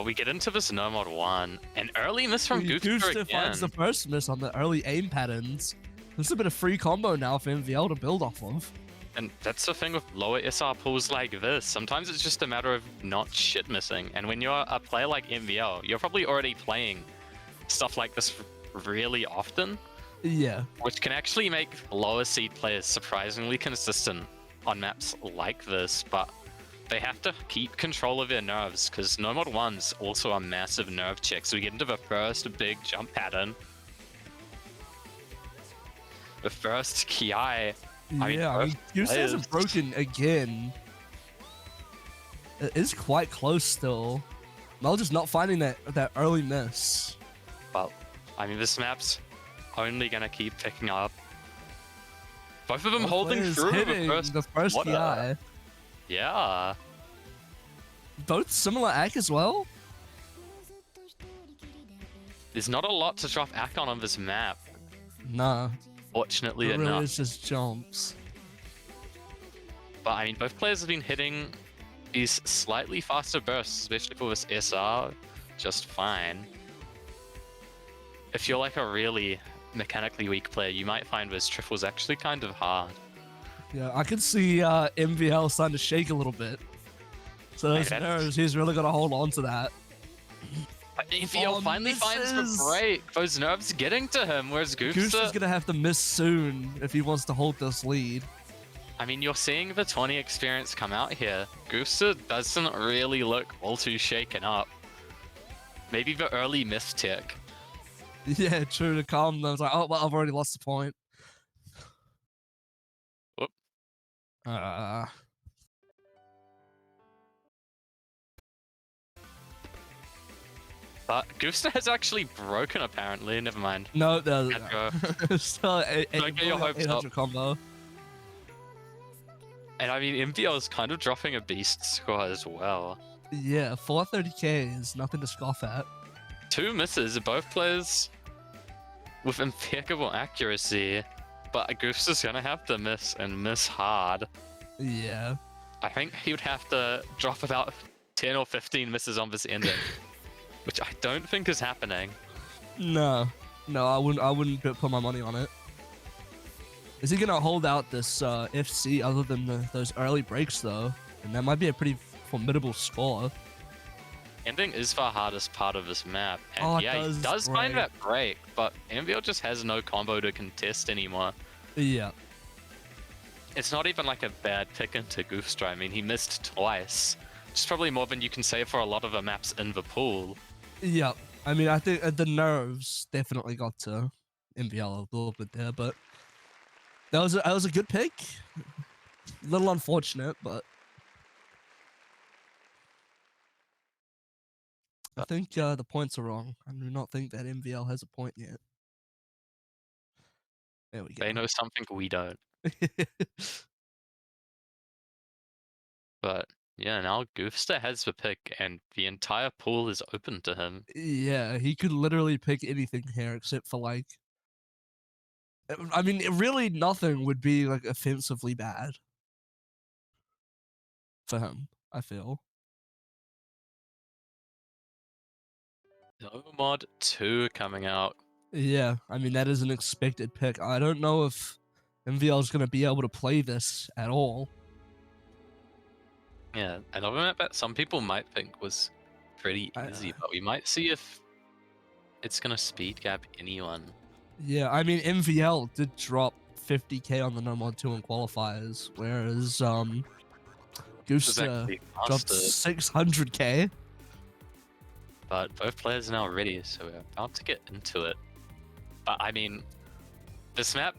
we get into this no mod 1, and early miss from Goofster Goofster again. finds the first miss on the early aim patterns. There's a bit of free combo now for MVL to build off of. And that's the thing with lower SR pools like this. Sometimes it's just a matter of not shit missing. And when you're a player like MVL, you're probably already playing stuff like this really often. Yeah. Which can actually make lower seed players surprisingly consistent on maps like this, but they have to keep control of their nerves, because no mod 1's also a massive nerve check. So we get into the first big jump pattern. The first Ki. Goofster hasn't broken again. It is quite close still. Mel just not finding that early miss. Well, I mean, this map's only gonna keep picking up. Both of them holding through the first Ki. Yeah. Both similar AC as well. There's not a lot to drop AC on this map. Nah. Fortunately it enough. Really is just jumps. But I mean, both players have been hitting these slightly faster bursts, especially for this SR, just fine. If you're like a really mechanically weak player, you might find this triple's actually kind of hard. Yeah, I can see MVL starting to shake a little bit. So those nerves, he's really got to hold on to that. But MVL finally finds the break. Those nerves getting to him, whereas Gooster's going to have to miss soon if he wants to hold this lead. I mean, you're seeing the 20 experience come out here. Goofster doesn't really look all too shaken up. Maybe the early miss tick. Yeah, true, to calm them. It's like, oh, well, I've already lost the point. Whoop. But Goofster has actually broken, apparently. Never mind. No, no. Still, don't get your hopes up. Combo. And I mean, MVL is kind of dropping a beast score as well. Yeah, 430k is nothing to scoff at. 2 misses, both players with impeccable accuracy, but Goofster's gonna have to miss and miss hard. Yeah. I think he would have to drop about 10 or 15 misses on this ending, which I don't think is happening. No, I wouldn't put my money on it. Is he gonna hold out this FC other than those early breaks though? And that might be a pretty formidable score. Ending is the hardest part of this map, and yeah, he does find that break, but MVL just has no combo to contest anymore. Yeah. It's not even like a bad pick into Goofster. I mean, he missed twice. It's probably more than you can say for a lot of the maps in the pool. Yeah, I mean, I think the nerves definitely got to MVL a little bit there, but that was a good pick. A little unfortunate, but I think the points are wrong. I do not think that MVL has a point yet. There we go. They know something we don't. But yeah, now Goofster has the pick, and the entire pool is open to him. Yeah, he could literally pick anything here except for like, I mean, really nothing would be like offensively bad for him, I feel. No mod 2 coming out. Yeah, I mean, that is an expected pick. I don't know if MVL is going to be able to play this at all. Yeah, another map that some people might think was pretty easy, but we might see if it's going to speed gap anyone. Yeah, I mean, MVL did drop 50k on the no mod 2 in qualifiers, whereas Goofster dropped 600k. But both players are now ready, so we're about to get into it. But I mean, this map,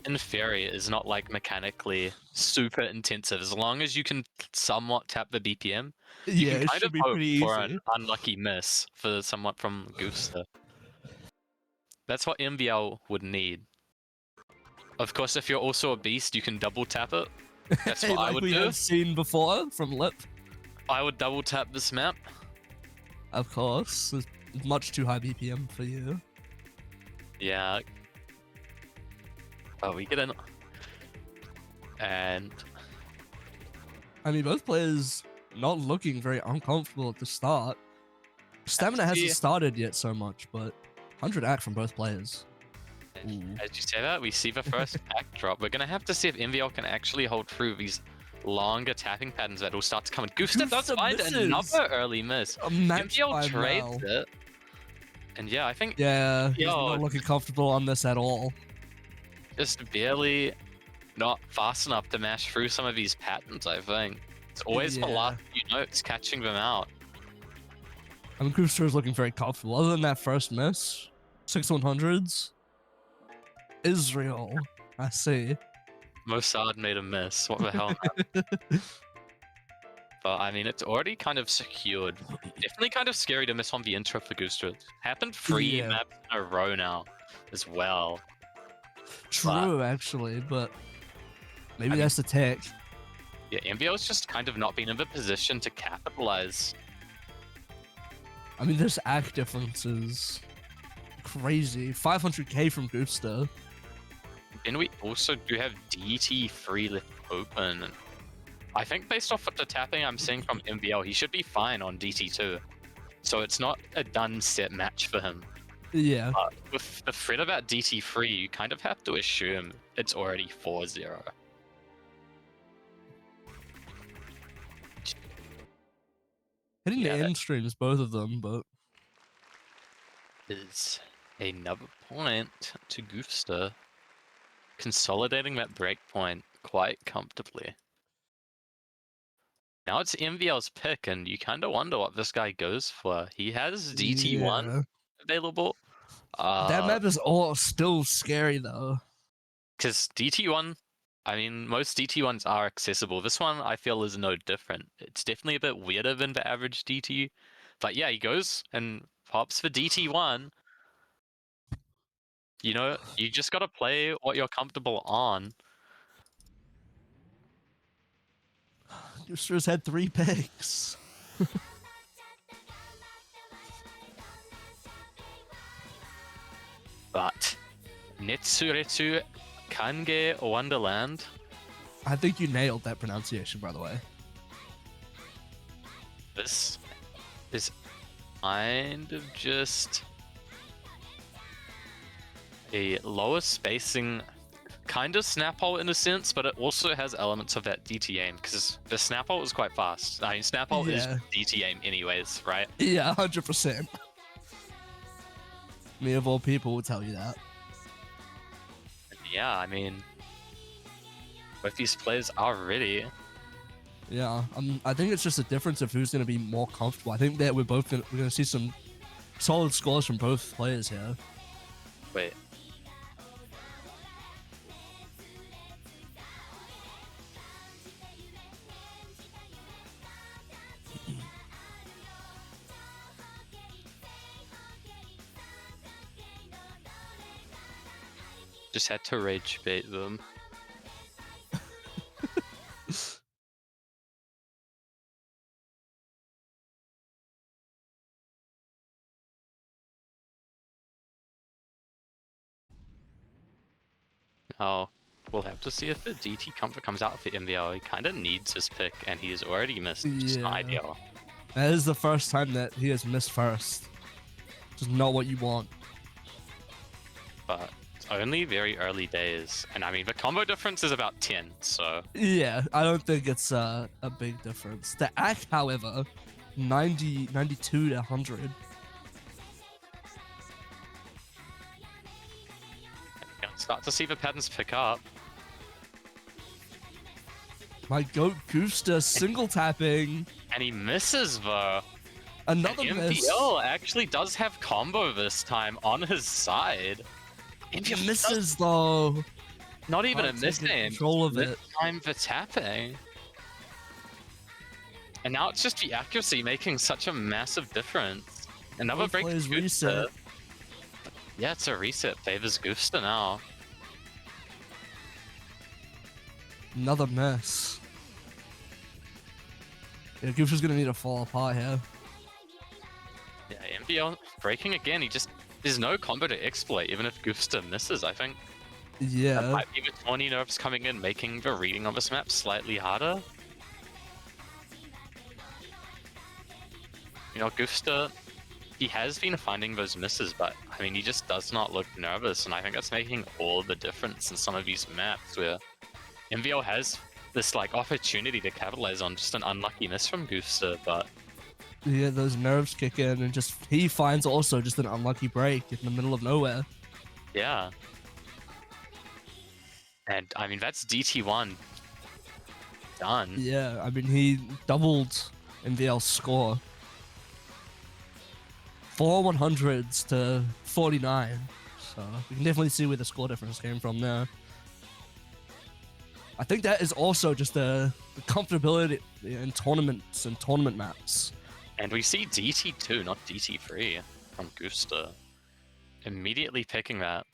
in theory, is not like mechanically super intensive. As long as you can somewhat tap the BPM, you can kind of hope for an unlucky miss for somewhat from Goofster. That's what MVL would need. Of course, if you're also a beast, you can double tap it. That's what I would do. Like we have seen before from Lip. I would double tap this map. Of course, it's much too high BPM for you. Yeah. But we get in. And I mean, both players not looking very uncomfortable at the start. Stamina hasn't see- started yet so much, but 100 act from both players. And as you say that, we see the first backdrop. We're gonna have to see if MVL can actually hold through these longer tapping patterns that will start to come in. Goofster does Goofster find misses. another early miss. A match MVL by trades Mal. it. And yeah, I think Yeah, he's Yo. not looking comfortable on this at all. just barely not fast enough to mash through some of these patterns, I think. It's always the Yeah. last few notes catching them out. I mean, Goofster is looking very comfortable. Other than that first miss, 6-100s. Israel, I see. Mossad made a miss. What the hell? But I mean, it's already kind of secured. Definitely kind of scary to miss on the intro for Goofster. It's happened 3 Yeah. maps in a row now as well. True, actually, but maybe I that's the tech. Yeah, MVL's just kind of not been in the position to capitalize. I mean, this act difference is crazy. 500k from Goofster. Then we also do have DT3 left open. I think based off of the tapping I'm seeing from MVL, he should be fine on DT2. So it's not a done set match for him. Yeah. But with the threat about DT3, you kind of have to assume it's already 4-0. Hitting Yeah, the that- end streams, both of them, but Is another point to Goofster, consolidating that breakpoint quite comfortably. Now it's MVL's pick, and you kind of wonder what this guy goes for. He has DT1 yeah. available. That map is all still scary though. Because DT1, I mean, most DT1s are accessible. This one, I feel, is no different. It's definitely a bit weirder than the average DT. But yeah, he goes and pops for DT1. You know, you just gotta play what you're comfortable on. Goofster's had 3 picks. But Netsuretsu Kange Wonderland. I think you nailed that pronunciation, by the way. This is kind of just a lower spacing kind of snap hole in a sense, but it also has elements of that DT aim because the snap hole is quite fast. I mean, snap hole is Yeah. DT aim anyways, right? Yeah, 100%. Me of all people will tell you that. Yeah, I mean, both these players are ready. Yeah, I think it's just a difference of who's going to be more comfortable. I think that we're going to see some solid scores from both players here. Wait. Just had to rage bait them. Oh, we'll have to see if the DT comfort comes out for MVL. He kind of needs his pick, and he has already missed. Just Yeah. ideal. That is the first time that he has missed first. Just not what you want. But it's only very early days, and I mean the combo difference is about 10. So Yeah, I don't think it's a big difference. The act, however, 92 to 100. you can start to see the patterns pick up. My goat Goofster single tapping. And he misses though. Another And miss. MVL actually does have combo this time on his side. He misses though. Not even a Can't miss take aim. control of This it. time for tapping. And now it's just the accuracy making such a massive difference. Another Both break players for Goofster. reset. Yeah, it's a reset. Favors Goofster now. Another miss. Yeah, Goofster's gonna need to fall apart here. Yeah, MVL breaking again. There's no combo to exploit, even if Goofster misses, I think. That Yeah. might be the 20 nerfs coming in, making the reading of this map slightly harder. You know, Goofster he has been finding those misses, but I mean, he just does not look nervous, and I think that's making all the difference in some of these maps where MVL has this like opportunity to capitalize on just an unlucky miss from Goofster, but Yeah, those nerves kick in, and just he finds also just an unlucky break in the middle of nowhere. yeah. And I mean, that's DT1 done. Yeah, I mean, he doubled MVL's score. 4 100s to 49. So we can definitely see where the score difference came from there. I think that is also just the comfortability in tournaments and tournament maps. And we see DT2, not DT3, from Goofster. Immediately picking that.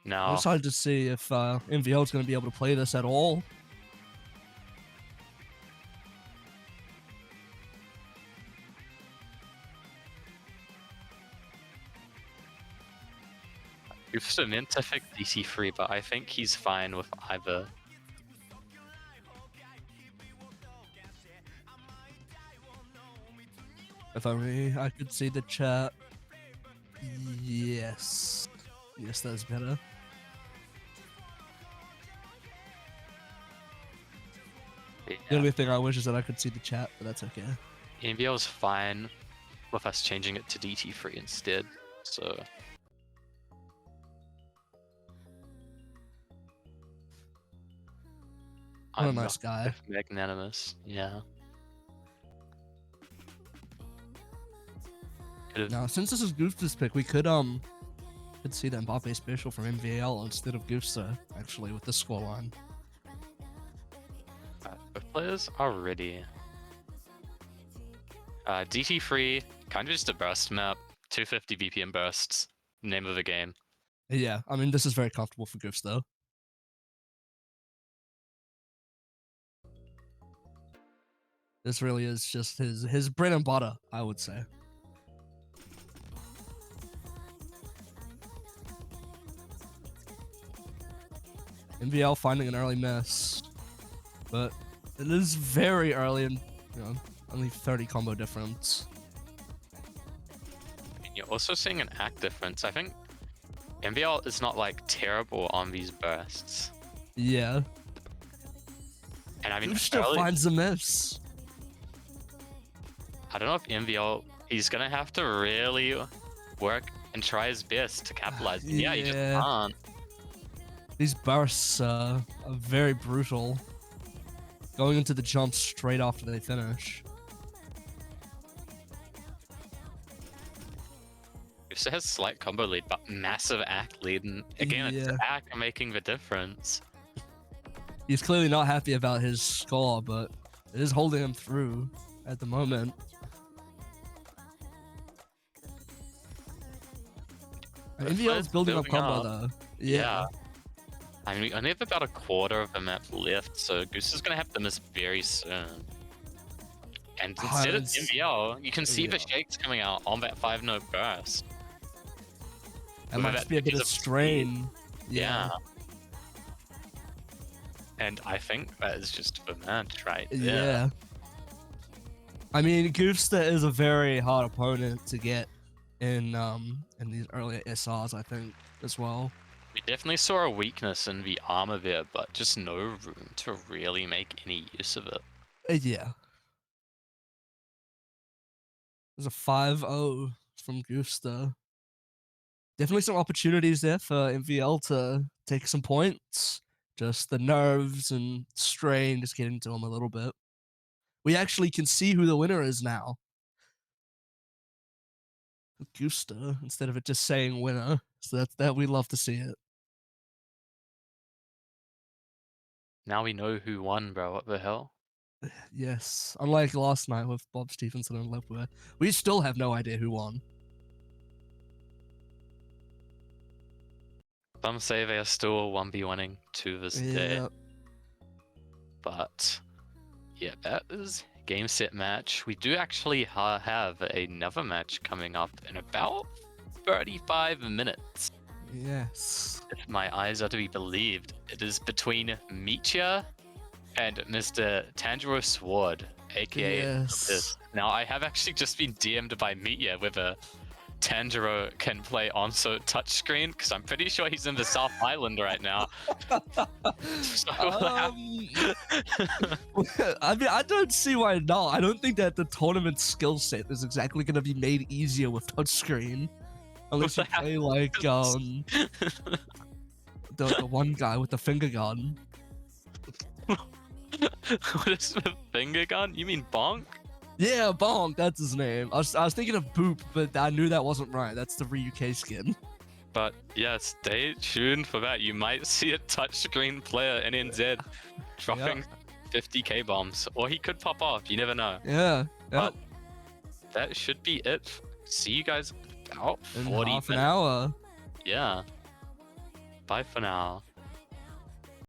Now, I'm excited to see if MVL is going to be able to play this at all. Goofster meant to pick DT3, but I think he's fine with either. If only I could see the chat. Yes. Yes, that's better. Yeah. The only thing I wish is that I could see the chat, but that's okay. MVL's fine with us changing it to DT3 instead, so. What a I'm nice guy. magnanimous, yeah. Could've- Now, since this is Goofster's pick, we could see the Mbappe special from MVL instead of Goofster, actually, with this scoreline. Both players are ready. DT3, kind of just a burst map, 250 BPM bursts, name of the game. Yeah, I mean, this is very comfortable for Goofster. This really is just his bread and butter, I would say. MVL finding an early miss, but it is very early and, you know, only 30 combo difference. And you're also seeing an act difference. I think MVL is not like terrible on these bursts. Yeah. And I mean, Goofster early, finds the miss. I don't know if MVL, he's gonna have to really work and try his best to capitalize. Yeah, he just Yeah. can't. These bursts are very brutal. Going into the jump straight after they finish. Goofster has slight combo lead, but massive act lead. And again, it's Yeah. act making the difference. He's clearly not happy about his score, but it is holding him through at the moment. MVL's building up combo though. Yeah. I mean, we only have about a quarter of the map left, so Goose is gonna have to miss very soon. And instead of MVL, you can see the shakes coming out on that 5-note burst. That might just be a bit of strain. Yeah. And I think that is just the match right there. Yeah. I mean, Goofster is a very hard opponent to get in these earlier SRs, I think, as well. We definitely saw a weakness in the armor there, but just no room to really make any use of it. Yeah. There's a 5-0 from Goofster. Definitely some opportunities there for MVL to take some points. Just the nerves and strain just getting to him a little bit. We actually can see who the winner is now. Goofster, instead of it just saying winner. So that we love to see it. Now we know who won, bro. What the hell? Yes. Unlike last night with Bob Stevenson and Lepware, we still have no idea who won. Some say they are still 1v1ing to this day. But yeah, that is game set match. We do actually have another match coming up in about 35 minutes. Yes. If my eyes are to be believed, it is between Micha and Mr. Tanjiro Sword, aka Yes. this. Now I have actually just been DM'd by Meteor with a Tanjiro can play ONZO touchscreen because I'm pretty sure he's in the South Island right now. So I mean, I don't see why not. I don't think that the tournament skill set is exactly going to be made easier with touchscreen. Unless you play like the one guy with the finger gun. What is the finger gun? You mean Bonk? Yeah, Bonk, that's his name. I was thinking of Boop, but I knew that wasn't right. That's the Ryuke skin. But yeah, stay tuned for that. You might see a touchscreen player in NZ dropping 50k bombs, or he could pop off. You never know. Yeah. But that should be it. See you guys about In 40 half an minutes. hour. Yeah. Bye for now.